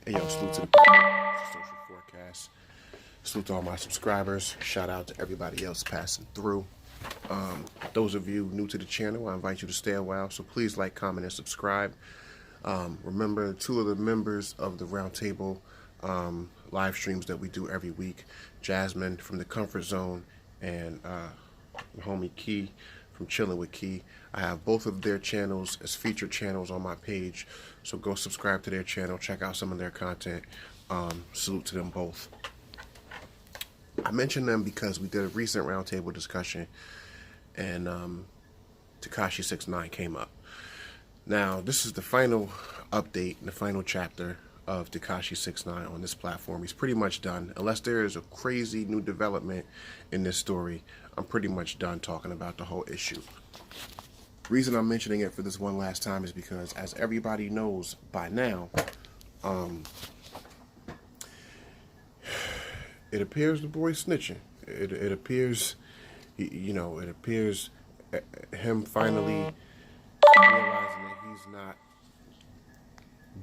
Hey yo, salute to the people. It's a social forecast. Salute to all my subscribers. Shout out to everybody else passing through. Those of you new to the channel, I invite you to stay a while. So please like, comment, and subscribe. Remember, two of the members of the Roundtable live streams that we do every week, Jasmine from the Comfort Zone and homie Key from Chilling with Key. I have both of their channels as featured channels on my page, so go subscribe to their channel, check out some of their content. Salute to them both. I mentioned them because we did a recent roundtable discussion, and Tekashi69 came up. Now, this is the final update, the final chapter of Tekashi69 on this platform. He's pretty much done. Unless there is a crazy new development in this story, I'm pretty much done talking about the whole issue. Reason I'm mentioning it for this one last time is because, as everybody knows by now, it appears the boy's snitching. It appears, it appears him finally realizing that he's not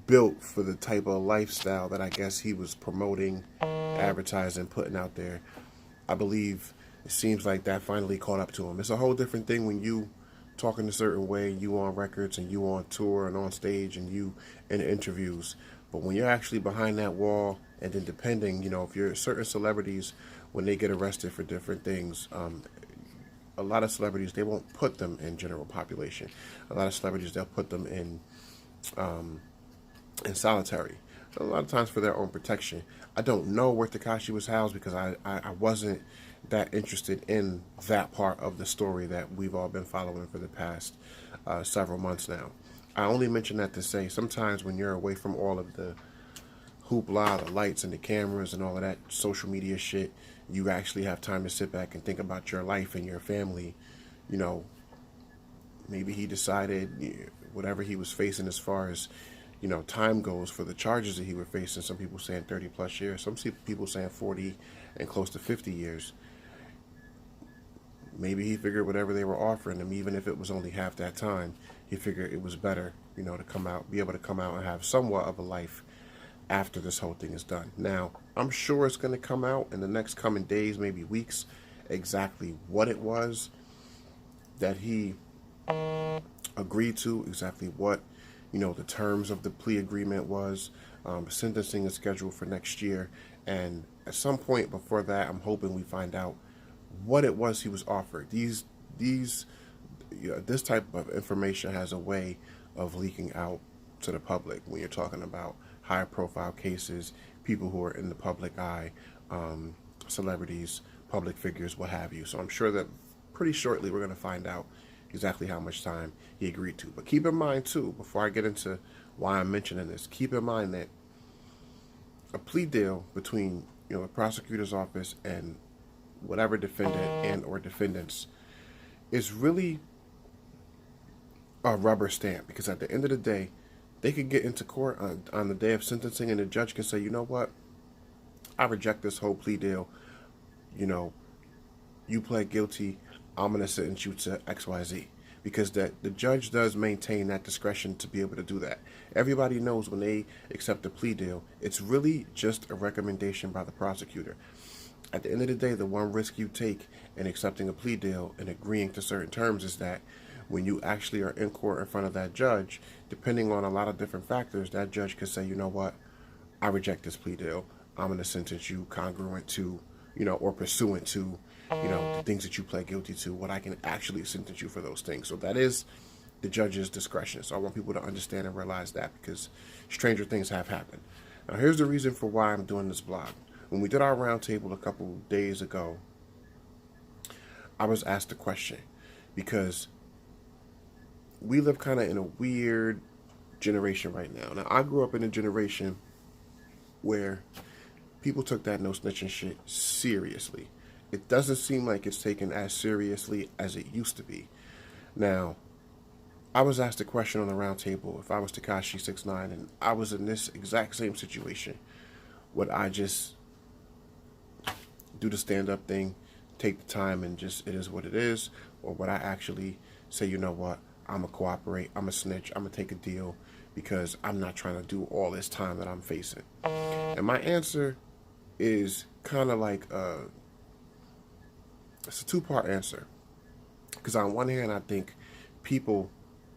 built for the type of lifestyle that I guess he was promoting, advertising, putting out there. I believe it seems like that finally caught up to him. It's a whole different thing when you talking a certain way, you on records and you on tour and on stage and you in interviews. But when you're actually behind that wall, and then depending, if you're certain celebrities, when they get arrested for different things, a lot of celebrities, they won't put them in general population. A lot of celebrities, they'll put them in solitary. A lot of times for their own protection. I don't know where Tekashi was housed because I wasn't that interested in that part of the story that we've all been following for the past several months now. I only mention that to say sometimes when you're away from all of the hoopla, the lights and the cameras and all of that social media shit, you actually have time to sit back and think about your life and your family. Maybe he decided whatever he was facing as far as time goes for the charges that he was facing. Some people saying 30 plus years, some people saying 40 and close to 50 years. Maybe he figured whatever they were offering him, even if it was only half that time, he figured it was better, to come out, be able to come out and have somewhat of a life after this whole thing is done. Now, I'm sure it's going to come out in the next coming days, maybe weeks, exactly what it was that he agreed to, exactly what the terms of the plea agreement was. Sentencing is scheduled for next year, and at some point before that, I'm hoping we find out what it was he was offered. This type of information has a way of leaking out to the public when you're talking about high-profile cases, people who are in the public eye, celebrities, public figures, what have you. So I'm sure that pretty shortly we're going to find out exactly how much time he agreed to. But keep in mind, too, before I get into why I'm mentioning this, keep in mind that a plea deal between the prosecutor's office and whatever defendant and or defendants is really a rubber stamp, because at the end of the day, they could get into court on the day of sentencing and the judge can say, you know what, I reject this whole plea deal. You pled guilty, I'm going to sentence you to XYZ. Because the judge does maintain that discretion to be able to do that. Everybody knows when they accept a plea deal, it's really just a recommendation by the prosecutor. At the end of the day, the one risk you take in accepting a plea deal and agreeing to certain terms is that when you actually are in court in front of that judge, depending on a lot of different factors, that judge can say, you know what, I reject this plea deal. I'm going to sentence you congruent to, or pursuant to, the things that you pled guilty to, what I can actually sentence you for those things. So that is the judge's discretion. So I want people to understand and realize that, because stranger things have happened. Now, here's the reason for why I'm doing this blog. When we did our roundtable a couple days ago, I was asked a question, because we live kind of in a weird generation right now. Now, I grew up in a generation where people took that no snitching shit seriously. It doesn't seem like it's taken as seriously as it used to be. Now, I was asked a question on the roundtable, if I was Tekashi69 and I was in this exact same situation, would I just do the stand-up thing, take the time and just, it is what it is, or would I actually say, you know what, I'm going to cooperate, I'm going to snitch, I'm going to take a deal, because I'm not trying to do all this time that I'm facing? And my answer is kind of like it's a two-part answer. Because on one hand, I think people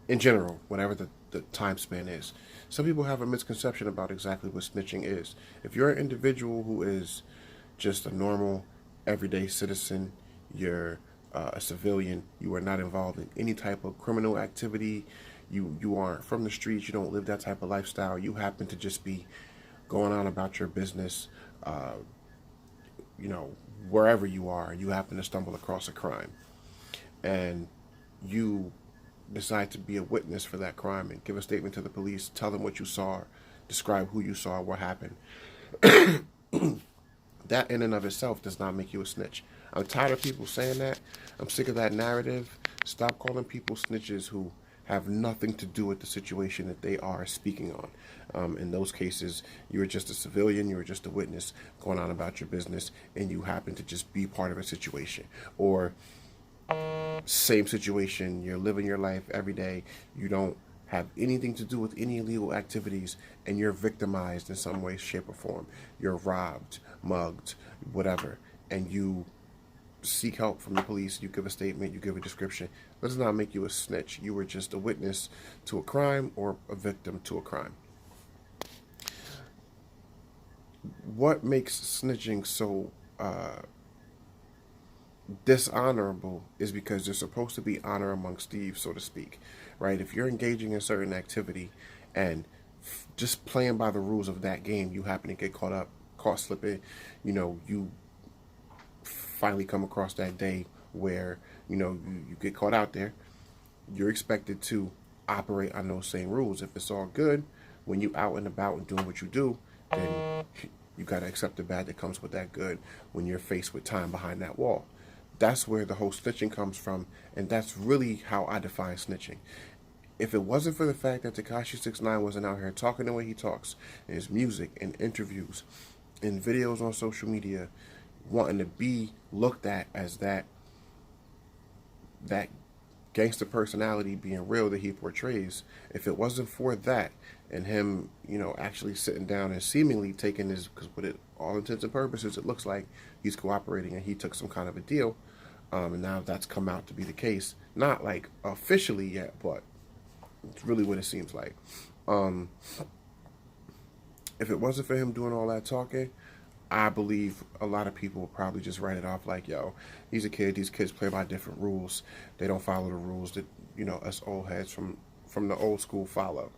in general, whatever the time span is, some people have a misconception about exactly what snitching is. If you're an individual who is just a normal, everyday citizen, you're a civilian, you are not involved in any type of criminal activity, you aren't from the streets, you don't live that type of lifestyle, you happen to just be going on about your business, you know, wherever you are, you happen to stumble across a crime, and you decide to be a witness for that crime and give a statement to the police, tell them what you saw, describe who you saw, what happened. That in and of itself does not make you a snitch. I'm tired of people saying that. I'm sick of that narrative. Stop calling people snitches who have nothing to do with the situation that they are speaking on. In those cases, you were just a civilian, you were just a witness going on about your business, and you happen to just be part of a situation. Or same situation, you're living your life every day, you don't have anything to do with any illegal activities, and you're victimized in some way, shape, or form. You're robbed, mugged, whatever, and you seek help from the police, you give a statement, you give a description. That does not make you a snitch. You were just a witness to a crime or a victim to a crime. What makes snitching so dishonorable is because there's supposed to be honor amongst thieves, so to speak, right? If you're engaging in certain activity and just playing by the rules of that game, you happen to get caught slipping, you finally come across that day where, you get caught out there, you're expected to operate on those same rules. If it's all good, when you out and about and doing what you do, then you got to accept the bad that comes with that good when you're faced with time behind that wall. That's where the whole snitching comes from, and that's really how I define snitching. If it wasn't for the fact that Tekashi69 wasn't out here talking the way he talks, in his music, in interviews, in videos on social media, wanting to be looked at as that gangster personality being real that he portrays, if it wasn't for that and him, actually sitting down and seemingly taking his, because with it, all intents and purposes, it looks like he's cooperating and he took some kind of a deal, and now that's come out to be the case. Not like officially yet, but it's really what it seems like. If it wasn't for him doing all that talking, I believe a lot of people will probably just write it off like, yo, he's a kid, these kids play by different rules, they don't follow the rules that, us old heads from the old school follow.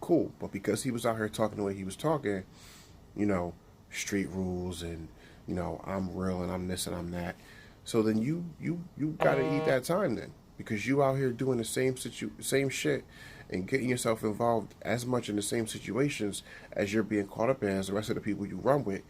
Cool, but because he was out here talking the way he was talking, street rules and, I'm real and I'm this and I'm that, so then you gotta eat that time then, because you out here doing the same shit and getting yourself involved as much in the same situations as you're being caught up in as the rest of the people you run with.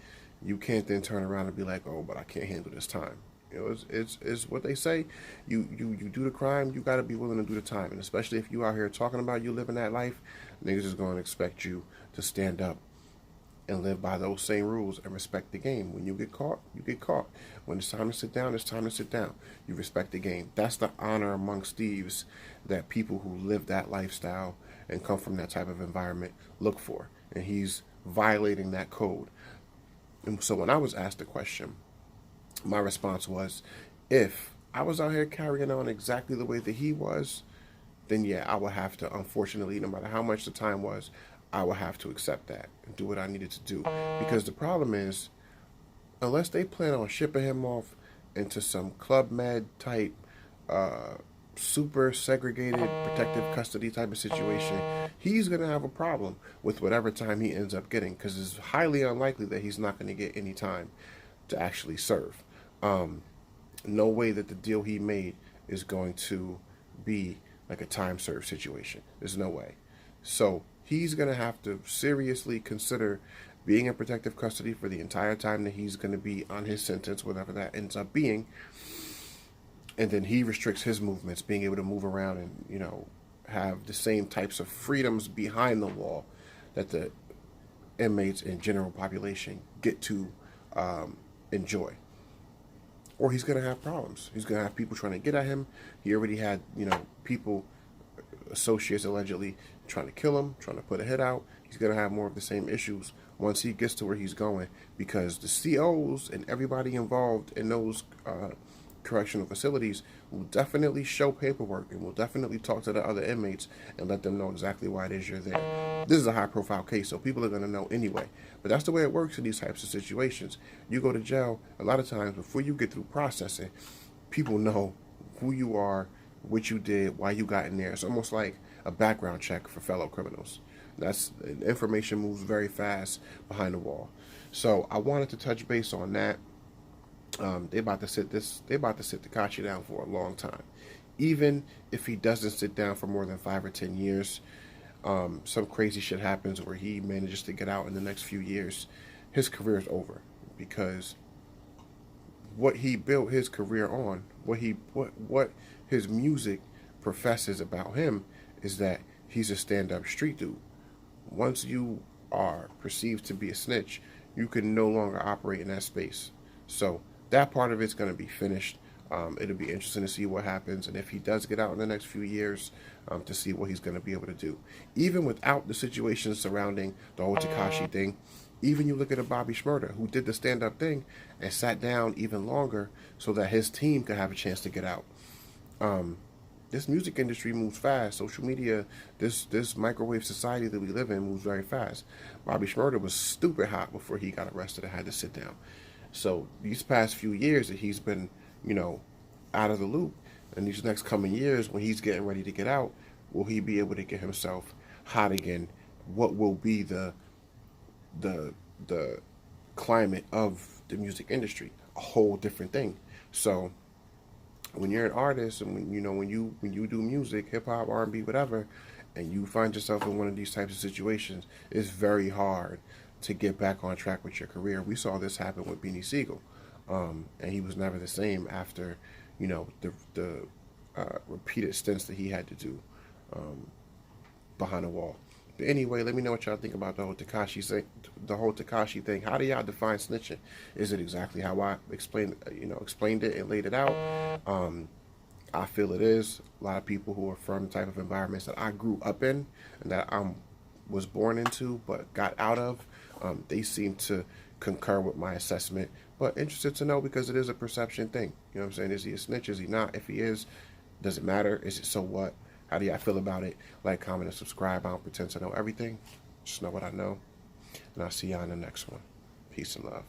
You can't then turn around and be like, oh, but I can't handle this time. It's what they say. You do the crime, you got to be willing to do the time. And especially if you out here talking about you living that life, niggas is going to expect you to stand up and live by those same rules and respect the game. When you get caught, you get caught. When it's time to sit down, it's time to sit down. You respect the game. That's the honor amongst thieves that people who live that lifestyle and come from that type of environment look for. And he's violating that code. And so when I was asked the question, my response was, if I was out here carrying on exactly the way that he was, then yeah, I would have to, unfortunately, no matter how much the time was, I would have to accept that and do what I needed to do. Because the problem is, unless they plan on shipping him off into some Club Med type, super segregated protective custody type of situation, he's going to have a problem with whatever time he ends up getting, because it's highly unlikely that he's not going to get any time to actually serve. No way that the deal he made is going to be like a time served situation. There's no way. So he's going to have to seriously consider being in protective custody for the entire time that he's going to be on his sentence, whatever that ends up being. And then he restricts his movements, being able to move around and, have the same types of freedoms behind the wall that the inmates and general population get to enjoy. Or he's going to have problems. He's going to have people trying to get at him. He already had, people associates allegedly trying to kill him, trying to put a hit out, he's going to have more of the same issues once he gets to where he's going, because the COs and everybody involved in those correctional facilities will definitely show paperwork and will definitely talk to the other inmates and let them know exactly why it is you're there. This is a high profile case, so people are going to know anyway. But that's the way it works in these types of situations. You go to jail, a lot of times before you get through processing, people know who you are, what you did, why you got in there. It's almost like a background check for fellow criminals. That's information moves very fast behind the wall. So I wanted to touch base on that. They about to sit Tekashi down for a long time. Even if he doesn't sit down for more than 5 or 10 years, some crazy shit happens where he manages to get out in the next few years, his career is over, because what he built his career on, what his music professes about him, is that he's a stand-up street dude. Once you are perceived to be a snitch, you can no longer operate in that space. So that part of it's going to be finished. It'll be interesting to see what happens, and if he does get out in the next few years, to see what he's going to be able to do. Even without the situation surrounding the whole Tekashi thing, even you look at a Bobby Shmurda, who did the stand-up thing and sat down even longer so that his team could have a chance to get out. This music industry moves fast. Social media, this microwave society that we live in moves very fast. Bobby Shmurda was stupid hot before he got arrested and had to sit down. So these past few years that he's been, out of the loop, and these next coming years when he's getting ready to get out, will he be able to get himself hot again? What will be the climate of the music industry? A whole different thing. So when you're an artist, and when you do music, hip hop, R&B, whatever, and you find yourself in one of these types of situations, it's very hard to get back on track with your career. We saw this happen with Beanie Siegel, and he was never the same after, the repeated stints that he had to do behind the wall. But anyway, let me know what y'all think about the whole Tekashi thing. How do y'all define snitching? Is it exactly how I explained it and laid it out? I feel it is. A lot of people who are from the type of environments that I grew up in and that I was born into but got out of, they seem to concur with my assessment. But interested to know, because it is a perception thing. You know what I'm saying? Is he a snitch? Is he not? If he is, does it matter? Is it so what? How do y'all feel about it? Like, comment, and subscribe. I don't pretend to know everything. Just know what I know. And I'll see y'all in the next one. Peace and love.